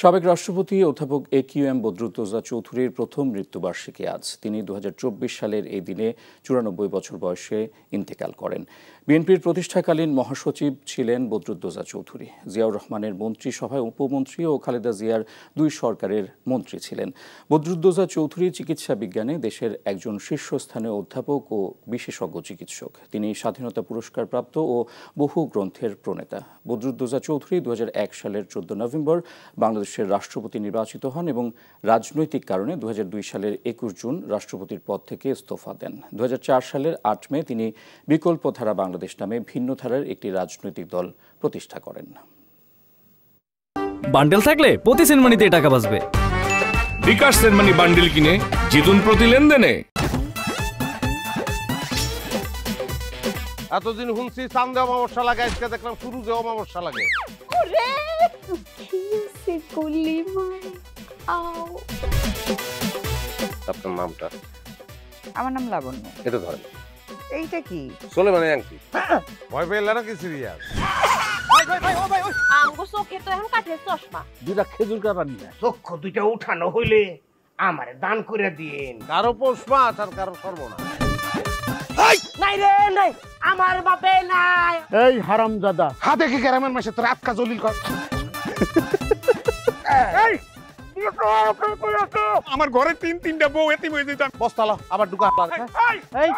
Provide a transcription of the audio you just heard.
সাবেক রাষ্ট্রপতি অধ্যাপক একিউএম বদরুদ্দোজা চৌধুরীর প্রথম মৃত্যুবার্ষিকী আজ। তিনি ২০২৪ সালের এই দিনে ৯৪ বছর বয়সে ইন্তেকাল করেন। বিএনপির প্রতিষ্ঠাকালীন মহাসচিব ছিলেন বদরুদ্দোজা চৌধুরী। জিয়াউর রহমানের মন্ত্রিসভায় উপমন্ত্রী ও খালেদা জিয়ার দুই সরকারের মন্ত্রী ছিলেন। বদরুদ্দোজা চৌধুরী চিকিৎসা বিজ্ঞানে দেশের একজন শীর্ষস্থানীয় অধ্যাপক ও বিশেষজ্ঞ চিকিৎসক। তিনি স্বাধীনতা পুরস্কার প্রাপ্ত ও বহু গ্রন্থের প্রণেতা। বদরুদ্দোজা চৌধুরী ২০০১ সালের ১৪ নভেম্বর বাংলাদেশের রাষ্ট্রপতি নির্বাচিত হন এবং রাজনৈতিক কারণে ২০০২ সালের ২১ জুন রাষ্ট্রপতির পদ থেকে ইস্তফা দেন। ২০০৪ সালের ৮ মে তিনি বিকল্পধারা বাংলাদেশ নামে ভিন্ন ধারার একটি রাজনৈতিক দল প্রতিষ্ঠা করেন। বান্ডেল থাকলে প্রতি সেনমানিতে টাকা বাঁচবে। বিকাশ সেনমানি বান্ডেল কিনে জিতুন প্রতি লেনদেনে। এতদিন শুনছি চাঁদে অমাবস্যা লাগে, আজকে দেখলাম সূর্যে অমাবস্যা লাগে। আপনার নামটা? আমার নাম লাবণ্য। এটা ধরেন। এইটা কি? চলে মানে আংটি। ভয় পেলে নাকি সিরিয়াস? আমগো চোখে তো এখন কাঠের চশমা। দুইটা খেজুর কাটা নিয়ে চক্ষু দুইটা উঠানো হইলে আমারে দান করে দিন। কারো পৌষ মাস আর কারো সর্বনাশ। নাই রে নাই, আমার বাপে নাই। এই হারামজাদা, হাতে কি গ্রামের মাসে তোর আটকা জলিল কর। আমার ঘরে তিনটা বউ এতিম হয়ে যেতাম। বস্তালা আবার ঢুকা। এই